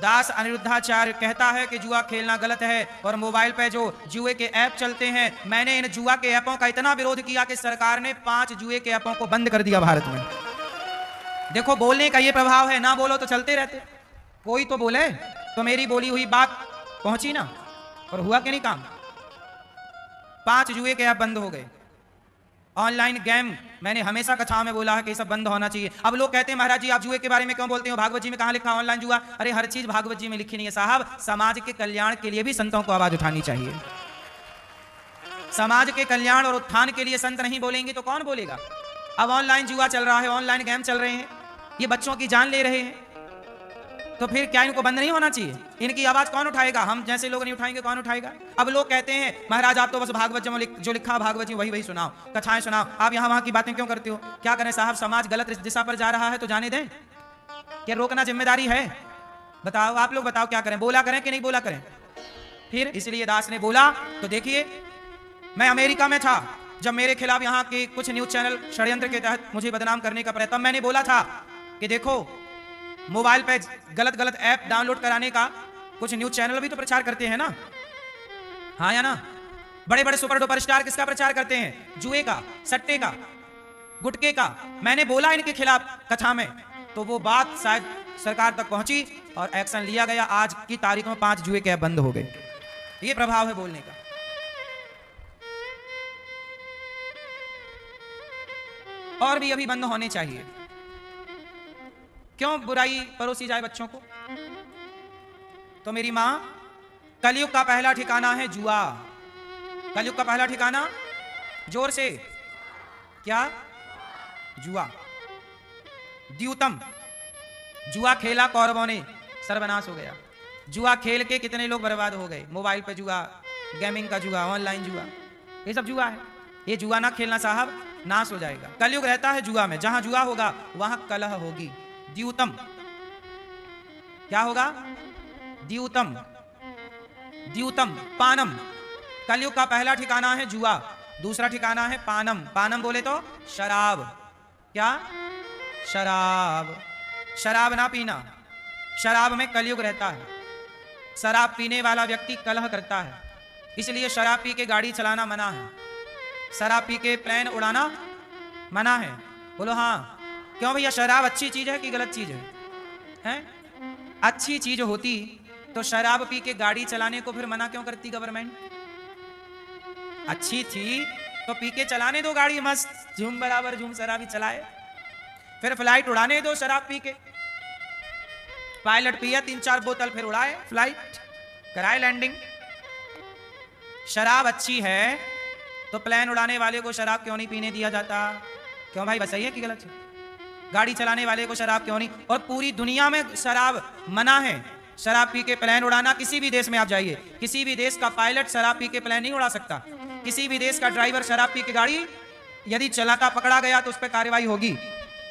दास अनिरुद्धाचार्य कहता है कि जुआ खेलना गलत है और मोबाइल पे जो जुए के ऐप चलते हैं, मैंने इन जुआ के ऐपों का इतना विरोध किया कि सरकार ने 5 जुए के ऐपों को बंद कर दिया भारत में। देखो बोलने का ये प्रभाव है, ना बोलो तो चलते रहते, कोई तो बोले तो मेरी बोली हुई बात पहुंची ना, और हुआ कि नहीं काम। 5 जुए के ऐप बंद हो गए। ऑनलाइन गेम मैंने हमेशा कथाओं में बोला है कि सब बंद होना चाहिए। अब लोग कहते हैं महाराज जी आप जुए के बारे में क्यों बोलते हो, भागवत जी में कहाँ लिखा ऑनलाइन जुआ। अरे हर चीज भागवत जी में लिखी नहीं है साहब, समाज के कल्याण के लिए भी संतों को आवाज उठानी चाहिए। समाज के कल्याण और उत्थान के लिए संत नहीं बोलेंगे तो कौन बोलेगा। अब ऑनलाइन जुआ चल रहा है, ऑनलाइन गेम चल रहे हैं, ये बच्चों की जान ले रहे हैं, तो फिर क्या इनको बंद नहीं होना चाहिए। इनकी आवाज कौन उठाएगा, हम जैसे लोग नहीं उठाएंगे कौन उठाएगा। अब लोग कहते हैं महाराज आप तो बस भागवत जो लिखा भागवत जी वही सुनाओ, कथाएं सुनाओ, आप यहाँ वहां की बातें क्यों करते हो। क्या करें साहब, समाज गलत दिशा पर जा रहा है तो जाने दें, क्या रोकना जिम्मेदारी है। बताओ आप लोग बताओ क्या करें, बोला करें कि नहीं बोला करें। फिर इसलिए दास ने बोला। तो देखिए मैं अमेरिका में था जब मेरे खिलाफ यहाँ के कुछ न्यूज चैनल षड्यंत्र के तहत मुझे बदनाम करने का प्रयत्न, मैंने बोला था कि देखो मोबाइल पे गलत ऐप डाउनलोड कराने का कुछ न्यूज चैनल भी तो प्रचार करते हैं ना, हाँ या ना। बड़े बड़े सुपर डुपर स्टार किसका प्रचार करते हैं, जुए का, सट्टे का, गुटके का। मैंने बोला इनके खिलाफ कथा में, तो वो बात शायद सरकार तक पहुंची और एक्शन लिया गया। आज की तारीख में 5 जुए के ऐप बंद हो गए। ये प्रभाव है बोलने का। और भी अभी बंद होने चाहिए। क्यों बुराई परोसी जाए बच्चों को। तो मेरी मां, कलयुग का पहला ठिकाना है जुआ। कलयुग का पहला ठिकाना, जोर से, क्या, जुआ। द्यूतम, जुआ खेला कौरवों ने, सर्वनाश हो गया। जुआ खेल के कितने लोग बर्बाद हो गए। मोबाइल पे जुआ, गेमिंग का जुआ, ऑनलाइन जुआ, ये सब जुआ है। ये जुआ ना खेलना साहब, नाश हो जाएगा। कलयुग रहता है जुआ में, जहां जुआ होगा वहां कलह होगी। द्यूतम, क्या होगा, द्यूतम, द्यूतम, पानम। कलयुग का पहला ठिकाना है जुआ, दूसरा ठिकाना है पानम। पानम बोले तो शराब, क्या, शराब। शराब ना पीना, शराब में कलयुग रहता है। शराब पीने वाला व्यक्ति कलह करता है, इसलिए शराब पी के गाड़ी चलाना मना है, शराब पी के प्लेन उड़ाना मना है। बोलो हाँ। क्यों भैया, शराब अच्छी चीज है कि गलत चीज है, हैं? अच्छी चीज होती तो शराब पी के गाड़ी चलाने को फिर मना क्यों करती गवर्नमेंट। अच्छी थी तो पी के चलाने दो गाड़ी, मस्त झूम बराबर झूम शराबी चलाए। फिर फ्लाइट उड़ाने दो शराब पी के, पायलट पिया 3-4 बोतल फिर उड़ाए फ्लाइट, कराए लैंडिंग। शराब अच्छी है तो प्लेन उड़ाने वाले को शराब क्यों नहीं पीने दिया जाता। क्यों भाई, बस सही है कि गलत है। गाड़ी चलाने वाले को शराब क्यों नहीं। और पूरी दुनिया में शराब मना है। शराब पी के प्लेन उड़ाना, किसी भी देश में आप जाइए, किसी भी देश का पायलट शराब पी के प्लेन नहीं उड़ा सकता। किसी भी देश का ड्राइवर शराब पी के गाड़ी यदि चलाता पकड़ा गया तो उस पर कार्रवाई होगी।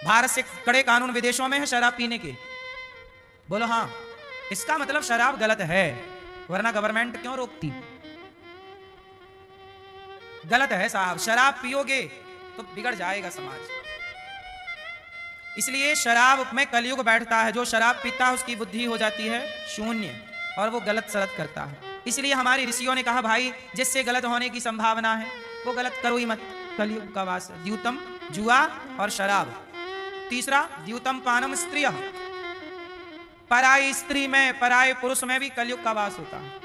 भारत से कड़े कानून विदेशों में है शराब पीने के। बोलो हाँ। इसका मतलब शराब गलत है, वरना गवर्नमेंट क्यों रोकती। गलत है साहब, शराब पियोगे तो बिगड़ जाएगा समाज। इसलिए शराब में कलयुग बैठता है। जो शराब पीता है उसकी बुद्धि हो जाती है शून्य और वो गलत सलत करता है। इसलिए हमारी ऋषियों ने कहा भाई जिससे गलत होने की संभावना है वो गलत करो ही मत। कलयुग का वास है। द्यूतम, जुआ और शराब। तीसरा द्यूतम पानम स्त्रिय, पराई स्त्री में, पराये पुरुष में भी कलयुग का वास होता है।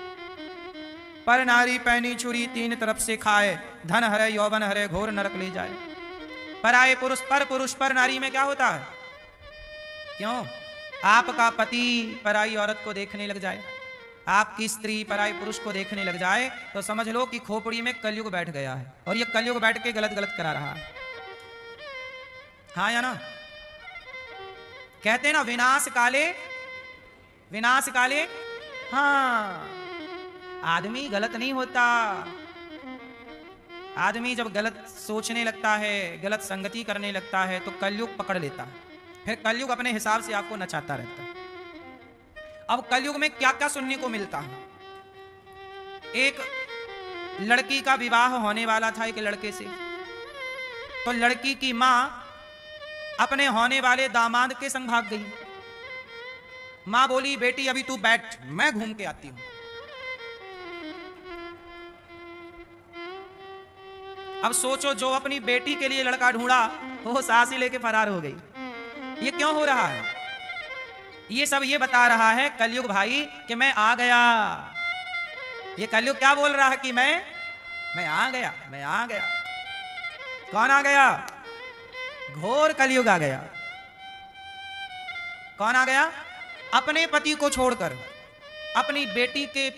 पर नारी पैनी छुरी तीन तरफ से खाए, धन हरे यौवन हरे घोर नरक ले जाए। पराये पुरुष, पर पुरुष पर नारी में क्या होता है। क्यों, आपका पति पराई औरत को देखने लग जाए, आपकी स्त्री पराई पुरुष को देखने लग जाए तो समझ लो कि खोपड़ी में कलयुग बैठ गया है और ये कलयुग बैठ के गलत गलत करा रहा है। हाँ या ना। कहते हैं ना विनाश काले, विनाश काले। हाँ, आदमी गलत नहीं होता। आदमी जब गलत सोचने लगता है, गलत संगति करने लगता है तो कलयुग पकड़ लेता है। फिर कलयुग अपने हिसाब से आपको नचाता रहता है। अब कलयुग में क्या क्या सुनने को मिलता है। एक लड़की का विवाह होने वाला था एक लड़के से, तो लड़की की मां अपने होने वाले दामाद के संग भाग गई। मां बोली बेटी अभी तू बैठ, मैं घूम के आती हूं। अब सोचो, जो अपनी बेटी के लिए लड़का ढूंढा वो सास ही लेके फरार हो गई। ये क्यों हो रहा है? ये सब ये बता रहा है कलयुग भाई कि मैं आ गया। ये कलयुग क्या बोल रहा है कि मैं आ गया, मैं आ गया। कौन आ गया? घोर कलयुग आ गया। कौन आ गया? अपने पति को छोड़कर अपनी बेटी के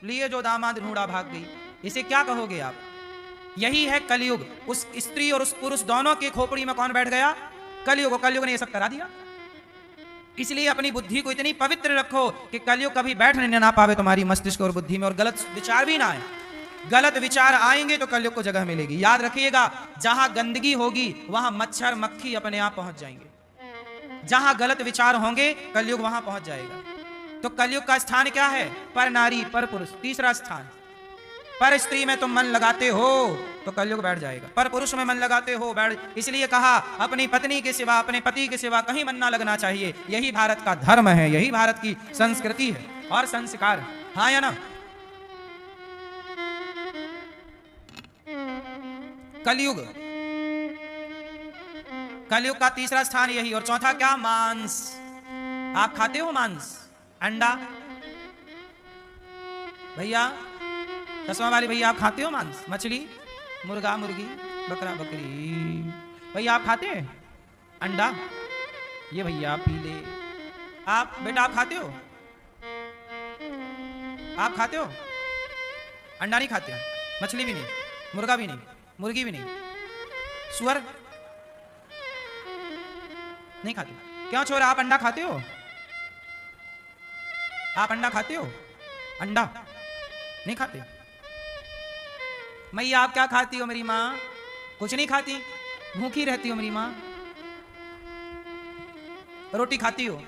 लिए जो दामाद ढूंढा भाग गई। इसे क्या कहोगे आप? यही है कलयुग। उस स्त्री और उस पुरुष दोनों के खोपड़ी में कौन बैठ गया? कलयुग। कलयुग ने ये सब करा दिया। इसलिए अपनी बुद्धि को इतनी पवित्र रखो कि कलयुग कभी बैठने ना पावे तुम्हारी मस्तिष्क और बुद्धि में, और गलत विचार भी ना आए। गलत विचार आएंगे तो कलयुग को जगह मिलेगी। याद रखिएगा, जहां गंदगी होगी वहां मच्छर मक्खी अपने आप पहुंच जाएंगे। जहां गलत विचार होंगे कलयुग वहां पहुंच जाएगा। तो कलयुग का स्थान क्या है? पर नारी, पर पुरुष। तीसरा स्थान, पर स्त्री में तुम मन लगाते हो तो कलयुग बैठ जाएगा। पर पुरुष में मन लगाते हो बैठ। इसलिए कहा अपनी पत्नी के सिवा, अपने पति के सिवा कहीं मन ना लगना चाहिए। यही भारत का धर्म है, यही भारत की संस्कृति है और संस्कार। हाँ या ना? कलयुग, कलयुग का तीसरा स्थान यही। और चौथा क्या? मांस। आप खाते हो मांस? अंडा? भैया चश्मा वाले भैया, आप खाते हो मांस? मछली, मुर्गा मुर्गी, बकरा बकरी, भैया आप खाते हैं? अंडा? ये भैया पी ले। आप बेटा आप खाते हो? आप खाते हो? अंडा नहीं खाते हैं, मछली भी नहीं, मुर्गा भी नहीं, मुर्गी भी नहीं, सुअर नहीं खाते। क्यों छोरा, आप अंडा खाते हो? आप अंडा खाते हो? अंडा नहीं खाते। मैया आप क्या खाती हो? मेरी माँ कुछ नहीं खाती, भूखी रहती हो मेरी माँ। रोटी खाती हो?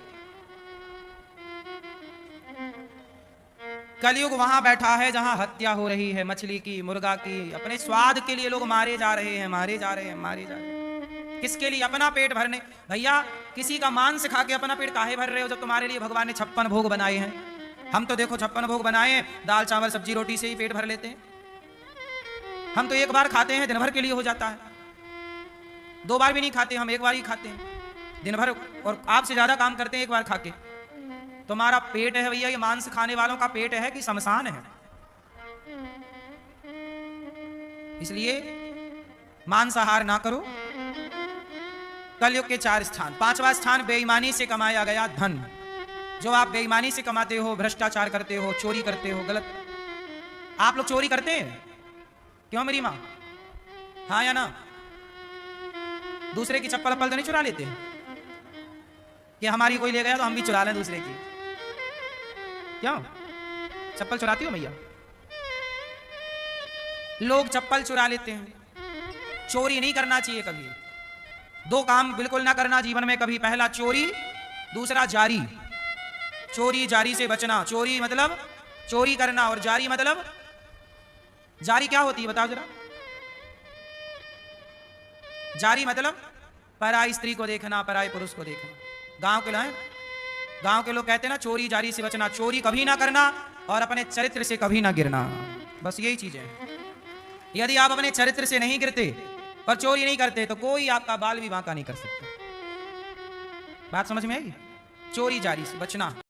कलयुग वहां बैठा है जहां हत्या हो रही है, मछली की, मुर्गा की। अपने स्वाद के लिए लोग मारे जा रहे हैं, मारे जा रहे हैं, मारे जा रहे हैं। किसके लिए? अपना पेट भरने। भैया किसी का मांस खा के अपना पेट काहे भर रहे हो जब तुम्हारे लिए भगवान ने 56 भोग बनाए हैं? हम तो देखो 56 भोग बनाए हैं, दाल चावल सब्जी रोटी से ही पेट भर लेते हैं। हम तो एक बार खाते हैं, दिन भर के लिए हो जाता है। 2 बार भी नहीं खाते, हम एक बार ही खाते हैं दिन भर, और आपसे ज्यादा काम करते हैं एक बार खा के। तुम्हारा पेट है भैया, ये मांस खाने वालों का पेट है कि शमशान है? इसलिए मांसाहार ना करो। कलयुग के 4 स्थान। 5वां स्थान, बेईमानी से कमाया गया धन। जो आप बेईमानी से कमाते हो, भ्रष्टाचार करते हो, चोरी करते हो, गलत। आप लोग चोरी करते हैं? क्यों मेरी मां? हाँ या ना? दूसरे की चप्पल अप्पल तो नहीं चुरा लेते कि हमारी कोई ले गया तो हम भी चुरा लें दूसरे की? क्यों चप्पल चुराती हो भैया? लोग चप्पल चुरा लेते हैं। चोरी नहीं करना चाहिए कभी। 2 काम बिल्कुल ना करना जीवन में कभी। पहला चोरी, दूसरा जारी। चोरी जारी से बचना। चोरी मतलब चोरी करना, और जारी मतलब, जारी क्या होती है बताओ जरा? जारी मतलब पराई स्त्री को देखना, पराई पुरुष को देखना। गांव के लोग कहते हैं ना, चोरी जारी से बचना। चोरी कभी ना करना और अपने चरित्र से कभी ना गिरना। बस यही चीजें हैं। यदि आप अपने चरित्र से नहीं गिरते और चोरी नहीं करते तो कोई आपका बाल भी बांका नहीं कर सकता। बात समझ में आई? चोरी जारी से बचना।